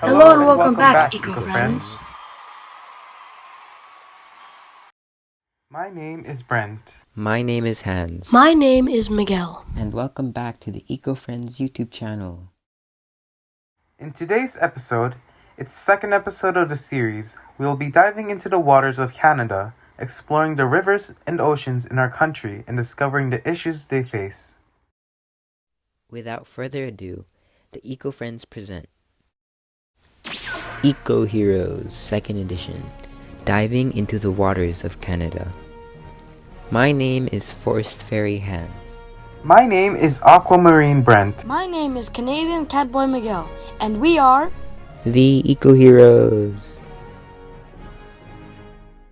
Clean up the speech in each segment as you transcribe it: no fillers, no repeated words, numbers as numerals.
Hello and welcome back, eco-friends. My name is Brent. My name is Hans. My name is Miguel. And welcome back to the Eco-Friends YouTube channel. In today's episode, it's the second episode of the series. We will be diving into the waters of Canada, exploring the rivers and oceans in our country and discovering the issues they face. Without further ado, the Eco-Friends present Eco Heroes 2nd Edition, Diving into the Waters of Canada. My name is Forest Fairy Hans. My name is Aquamarine Brent. My name is Canadian Catboy Miguel, and we are the Eco Heroes.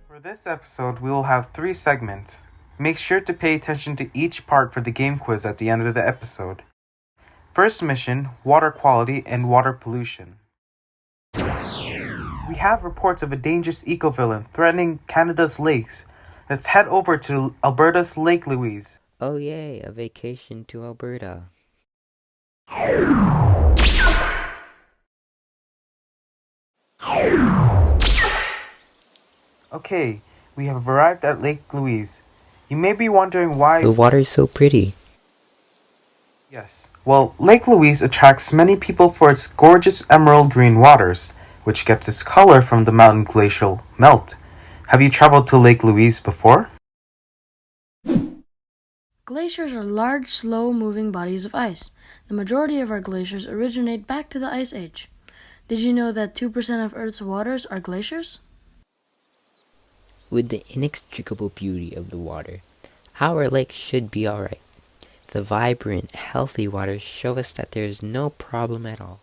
For this episode, we will have 3 segments. Make sure to pay attention to each part for the game quiz at the end of the episode. First mission, water quality and water pollution. We have reports of a dangerous eco-villain threatening Canada's lakes. Let's head over to Alberta's Lake Louise. Oh yay, a vacation to Alberta. Okay, we have arrived at Lake Louise. You may be wondering why the water is so pretty. Yes, well, Lake Louise attracts many people for its gorgeous emerald green waters, which gets its color from the mountain glacial melt. Have you traveled to Lake Louise before? Glaciers are large, slow-moving bodies of ice. The majority of our glaciers originate back to the Ice Age. Did you know that 2% of Earth's waters are glaciers? With the inextricable beauty of the water, our lake should be alright. The vibrant, healthy waters show us that there is no problem at all.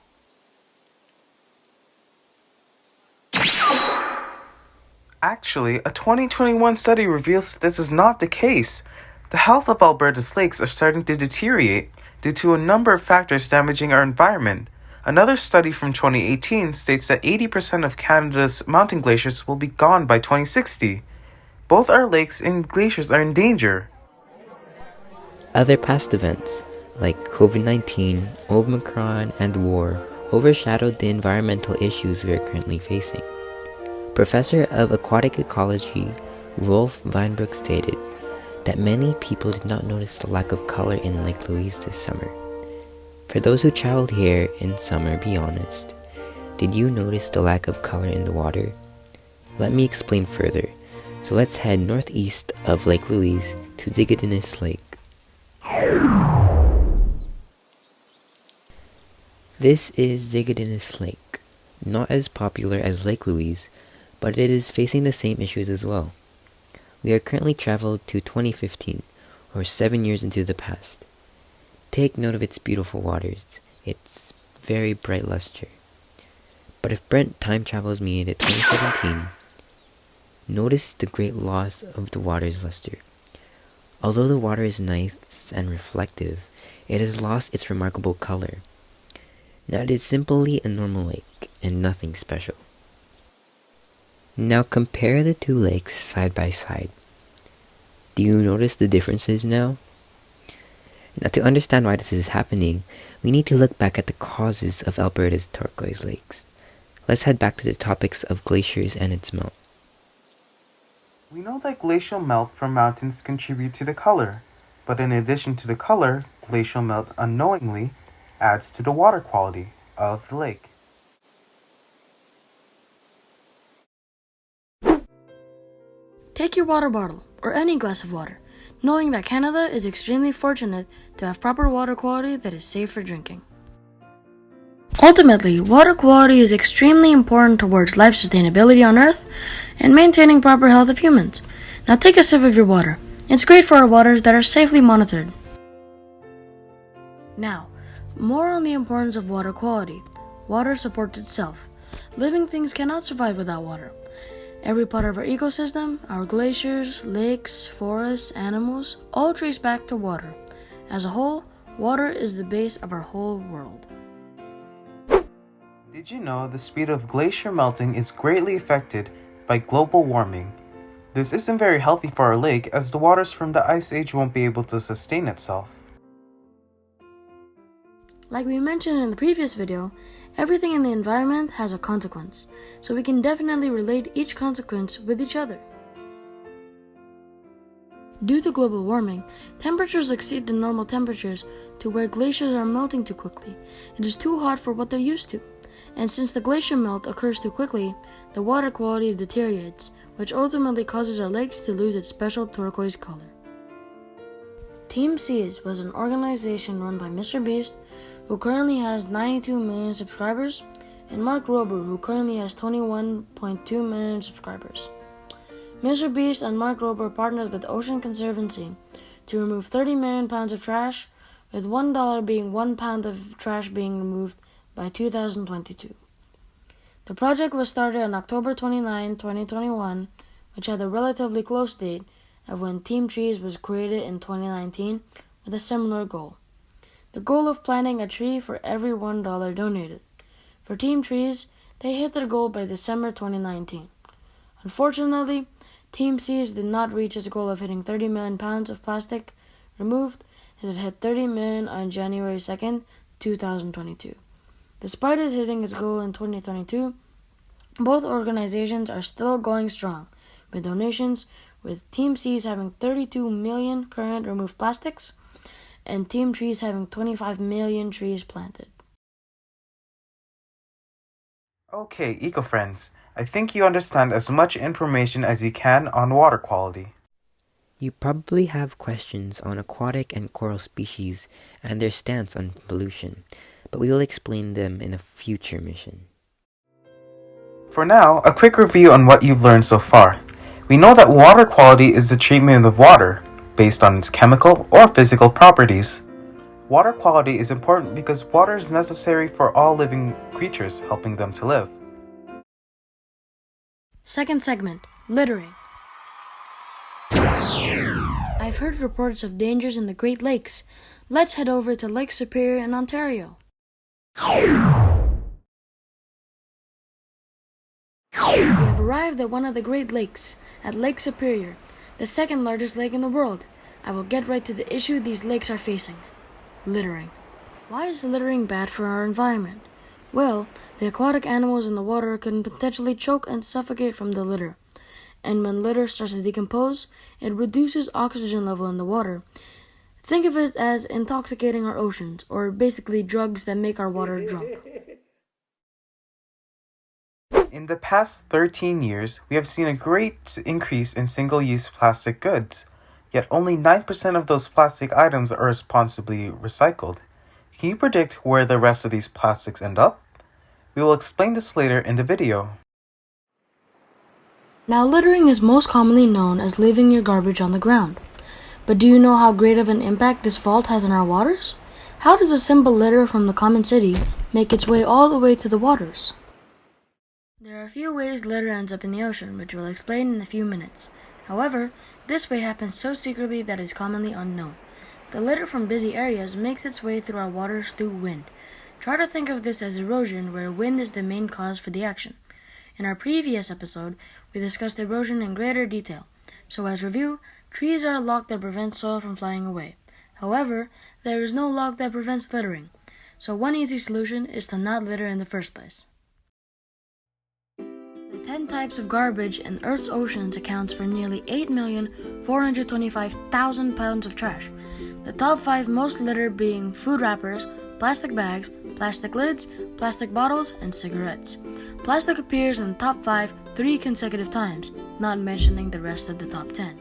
Actually, a 2021 study reveals that this is not the case. The health of Alberta's lakes are starting to deteriorate due to a number of factors damaging our environment. Another study from 2018 states that 80% of Canada's mountain glaciers will be gone by 2060. Both our lakes and glaciers are in danger. Other past events, like COVID-19, Omicron, and war, overshadowed the environmental issues we are currently facing. Professor of Aquatic Ecology Rolf Weinberg stated that many people did not notice the lack of color in Lake Louise this summer. For those who traveled here in summer, be honest. Did you notice the lack of color in the water? Let me explain further. So let's head northeast of Lake Louise to Zigadenis Lake. This is Zigadenis Lake, not as popular as Lake Louise, but it is facing the same issues as well. We are currently traveled to 2015, or 7 years into the past. Take note of its beautiful waters, its very bright luster. But if Brent time travels me into 2017, notice the great loss of the water's luster. Although the water is nice and reflective, it has lost its remarkable color. Now it is simply a normal lake, and nothing special. Now compare the two lakes side by side. Do you notice the differences now? Now to understand why this is happening, we need to look back at the causes of Alberta's turquoise lakes. Let's head back to the topics of glaciers and its melt. We know that glacial melt from mountains contribute to the color, but in addition to the color, glacial melt unknowingly adds to the water quality of the lake. Take your water bottle, or any glass of water, knowing that Canada is extremely fortunate to have proper water quality that is safe for drinking. Ultimately, water quality is extremely important towards life sustainability on Earth and maintaining proper health of humans. Now take a sip of your water. It's great for our waters that are safely monitored. Now, more on the importance of water quality. Water supports itself. Living things cannot survive without water. Every part of our ecosystem, our glaciers, lakes, forests, animals, all trace back to water. As a whole, water is the base of our whole world. Did you know the speed of glacier melting is greatly affected by global warming? This isn't very healthy for our lake as the waters from the Ice Age won't be able to sustain itself. Like we mentioned in the previous video, Everything in the environment has a consequence, so we can definitely relate each consequence with each other. Due to global warming, temperatures exceed the normal temperatures to where glaciers are melting too quickly. It is too hot for what they're used to. And since the glacier melt occurs too quickly, the water quality deteriorates, which ultimately causes our lakes to lose its special turquoise color. Team Seas was an organization run by Mr. Beast, who currently has 92 million subscribers, and Mark Rober, who currently has 21.2 million subscribers. Mr. Beast and Mark Rober partnered with Ocean Conservancy to remove 30 million pounds of trash, with $1 being 1 pound of trash being removed by 2022. The project was started on October 29, 2021, which had a relatively close date of when Team Trees was created in 2019 with a similar goal. The goal of planting a tree for every $1 donated. For Team Trees, they hit their goal by December 2019. Unfortunately, Team Seas did not reach its goal of hitting 30 million pounds of plastic removed, as it hit 30 million on January 2nd, 2022. Despite it hitting its goal in 2022, both organizations are still going strong, with donations, with Team Seas having 32 million current removed plastics, and Team Trees having 25 million trees planted. Okay, eco-friends, I think you understand as much information as you can on water quality. You probably have questions on aquatic and coral species and their stance on pollution, but we will explain them in a future mission. For now, a quick review on what you've learned so far. We know that water quality is the treatment of water, based on its chemical or physical properties. Water quality is important because water is necessary for all living creatures, helping them to live. Second segment, littering. I've heard reports of dangers in the Great Lakes. Let's head over to Lake Superior in Ontario. We have arrived at one of the Great Lakes, at Lake Superior, the second largest lake in the world. I will get right to the issue these lakes are facing. Littering. Why is littering bad for our environment? Well, the aquatic animals in the water can potentially choke and suffocate from the litter. And when litter starts to decompose, it reduces oxygen level in the water. Think of it as intoxicating our oceans, or basically drugs that make our water drunk. In the past 13 years, we have seen a great increase in single-use plastic goods, yet only 9% of those plastic items are responsibly recycled. Can you predict where the rest of these plastics end up? We will explain this later in the video. Now, littering is most commonly known as leaving your garbage on the ground. But do you know how great of an impact this fault has on our waters? How does a simple litter from the common city make its way all the way to the waters? There are a few ways litter ends up in the ocean, which we'll explain in a few minutes. However, this way happens so secretly that it is commonly unknown. The litter from busy areas makes its way through our waters through wind. Try to think of this as erosion, where wind is the main cause for the action. In our previous episode, we discussed erosion in greater detail. So as review, trees are a lock that prevents soil from flying away. However, there is no lock that prevents littering. So one easy solution is to not litter in the first place. The 10 types of garbage in Earth's oceans accounts for nearly 8,425,000 pounds of trash. The top 5 most litter being food wrappers, plastic bags, plastic lids, plastic bottles, and cigarettes. Plastic appears in the top 5 3 consecutive times, not mentioning the rest of the top 10.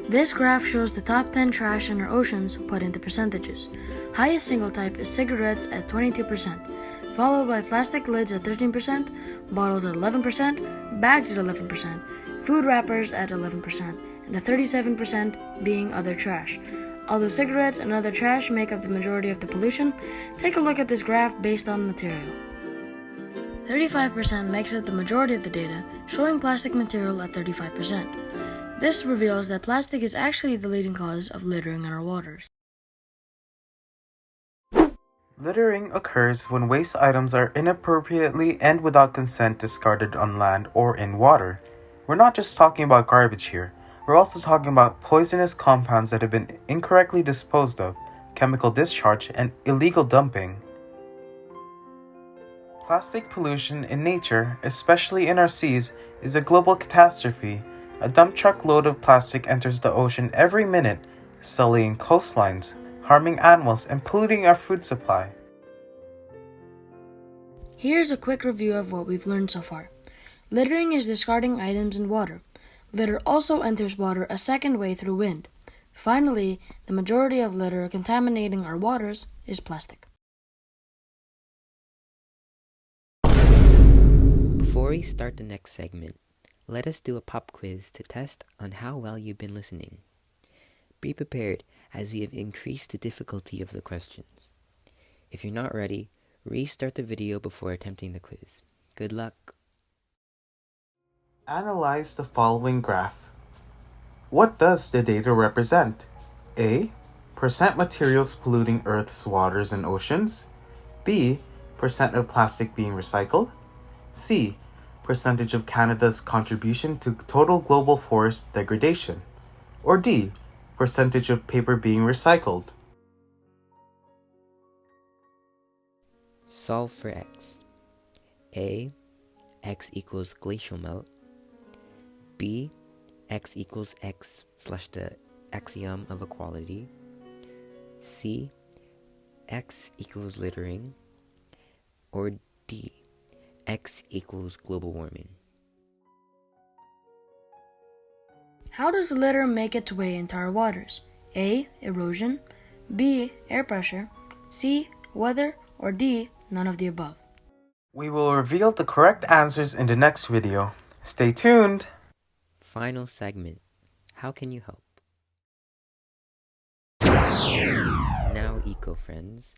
This graph shows the top 10 trash in our oceans put into percentages. Highest single type is cigarettes at 22%, followed by plastic lids at 13%, bottles at 11%, bags at 11%, food wrappers at 11%, and the 37% being other trash. Although cigarettes and other trash make up the majority of the pollution, take a look at this graph based on material. 35% makes up the majority of the data, showing plastic material at 35%. This reveals that plastic is actually the leading cause of littering in our waters. Littering occurs when waste items are inappropriately and without consent discarded on land or in water. We're not just talking about garbage here. We're also talking about poisonous compounds that have been incorrectly disposed of, chemical discharge, and illegal dumping. Plastic pollution in nature, especially in our seas, is a global catastrophe. A dump truck load of plastic enters the ocean every minute, sullying coastlines, harming animals, and polluting our food supply. Here's a quick review of what we've learned so far. Littering is discarding items in water. Litter also enters water a second way through wind. Finally, the majority of litter contaminating our waters is plastic. Before we start the next segment, let us do a pop quiz to test on how well you've been listening. Be prepared as we have increased the difficulty of the questions. If you're not ready, restart the video before attempting the quiz. Good luck! Analyze the following graph. What does the data represent? A. Percent materials polluting Earth's waters and oceans. B. Percent of plastic being recycled. C. Percentage of Canada's contribution to total global forest degradation. Or D. Percentage of paper being recycled. Solve for x. A. X equals glacial melt. B. X equals x slash the axiom of equality. C. X equals littering. Or D. X equals global warming. How does litter make its way into our waters? A. Erosion. B. Air pressure. C. Weather. Or D. None of the above. We will reveal the correct answers in the next video. Stay tuned! Final segment. How can you help? Now, eco-friends,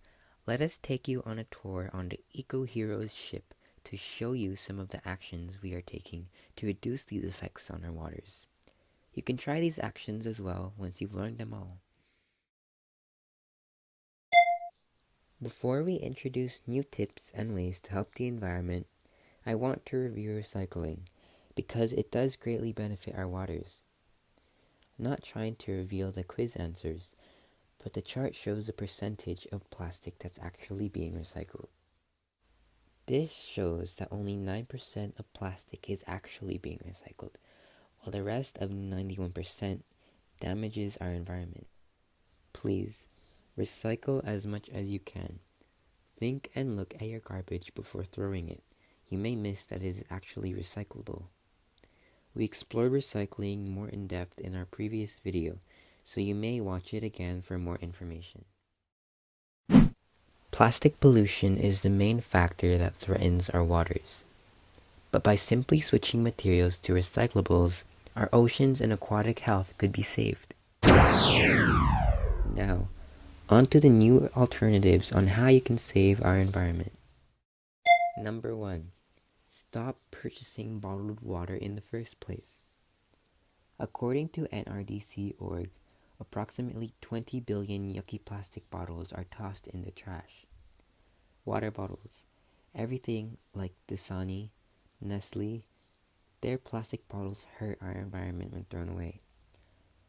let us take you on a tour on the Eco Heroes ship to show you some of the actions we are taking to reduce these effects on our waters. You can try these actions as well once you've learned them all. Before we introduce new tips and ways to help the environment, I want to review recycling because it does greatly benefit our waters. I'm not trying to reveal the quiz answers, but the chart shows the percentage of plastic that's actually being recycled. This shows that only 9% of plastic is actually being recycled, while the rest of 91% damages our environment. Please, recycle as much as you can. Think and look at your garbage before throwing it. You may miss that it is actually recyclable. We explored recycling more in depth in our previous video, so you may watch it again for more information. Plastic pollution is the main factor that threatens our waters. But by simply switching materials to recyclables, our oceans and aquatic health could be saved. Now, on to the new alternatives on how you can save our environment. Number 1. Stop purchasing bottled water in the first place. According to NRDC.org, approximately 20 billion yucky plastic bottles are tossed in the trash. Water bottles, everything like Dasani, Nestle, their plastic bottles hurt our environment when thrown away.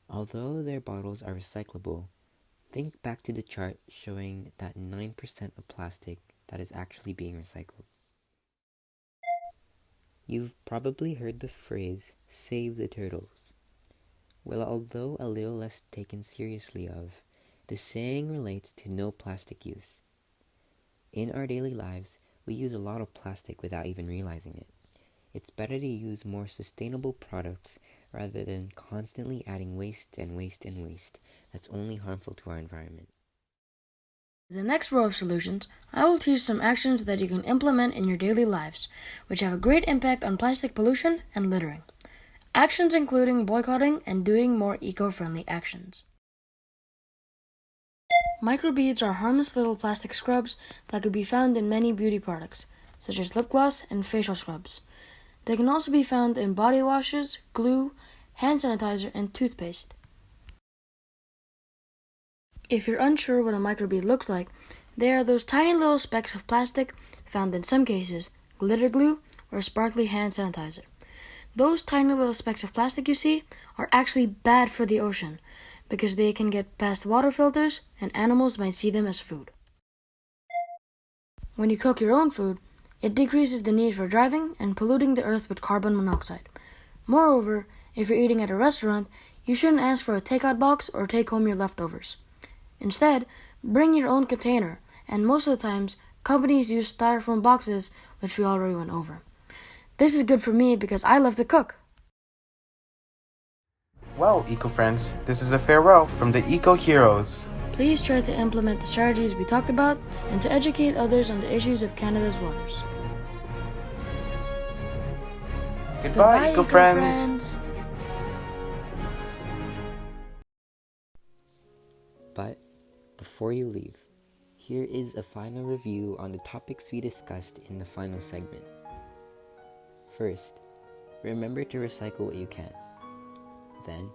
Although their bottles are recyclable, think back to the chart showing that 9% of plastic that is actually being recycled. You've probably heard the phrase, save the turtles. Well, although a little less taken seriously of, the saying relates to no plastic use. In our daily lives, we use a lot of plastic without even realizing it. It's better to use more sustainable products rather than constantly adding waste and waste and waste that's only harmful to our environment. In the next row of solutions, I will teach some actions that you can implement in your daily lives, which have a great impact on plastic pollution and littering. Actions including boycotting and doing more eco-friendly actions. Microbeads are harmless little plastic scrubs that could be found in many beauty products, such as lip gloss and facial scrubs. They can also be found in body washes, glue, hand sanitizer, and toothpaste. If you're unsure what a microbead looks like, they are those tiny little specks of plastic found in some cases, glitter glue, or sparkly hand sanitizer. Those tiny little specks of plastic you see are actually bad for the ocean because they can get past water filters and animals might see them as food. When you cook your own food, It decreases the need for driving and polluting the earth with carbon monoxide. Moreover, if you're eating at a restaurant, you shouldn't ask for a takeout box or take home your leftovers. Instead, bring your own container, and most of the times, companies use styrofoam boxes, which we already went over. This is good for me because I love to cook. Well, eco-friends, this is a farewell from the eco-heroes. Please try to implement the strategies we talked about and to educate others on the issues of Canada's waters. Goodbye, eco-friends. But before you leave, here is a final review on the topics we discussed in the final segment. First, remember to recycle what you can. Then,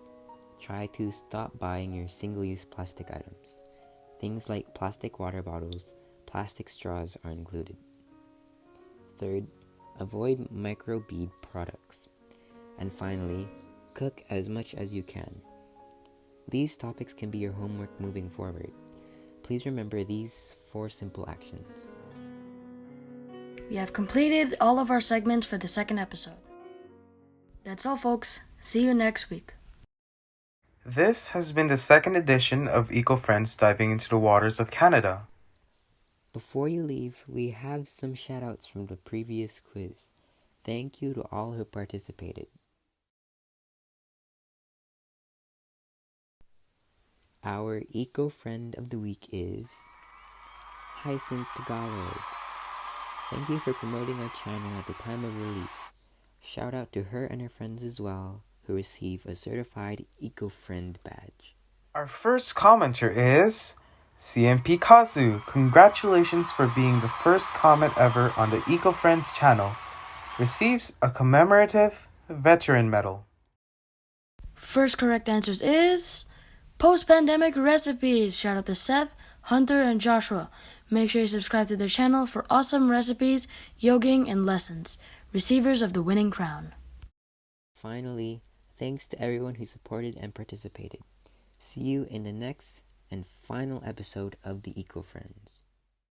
try to stop buying your single-use plastic items. Things like plastic water bottles, plastic straws are included. Third, avoid micro-bead products. And finally, cook as much as you can. These topics can be your homework moving forward. Please remember these 4 simple actions. We have completed all of our segments for the second episode. That's all, folks. See you next week. This has been the second edition of Eco-Friends Diving into the Waters of Canada. Before you leave, we have some shoutouts from the previous quiz. Thank you to all who participated. Our eco-friend of the week is Hyacinth Tagalog. Thank you for promoting our channel at the time of release. Shout out to her and her friends as well, who receive a certified eco-friend badge. Our first commenter is CMP Kazu. Congratulations for being the first comment ever on the Eco-Friends channel. Receives a commemorative veteran medal. First correct answers is post-pandemic recipes. Shout out to Seth, Hunter, and Joshua. Make sure you subscribe to their channel for awesome recipes, yogging, and lessons. Receivers of the winning crown. Finally, thanks to everyone who supported and participated. See you in the next and final episode of the Eco-Friends.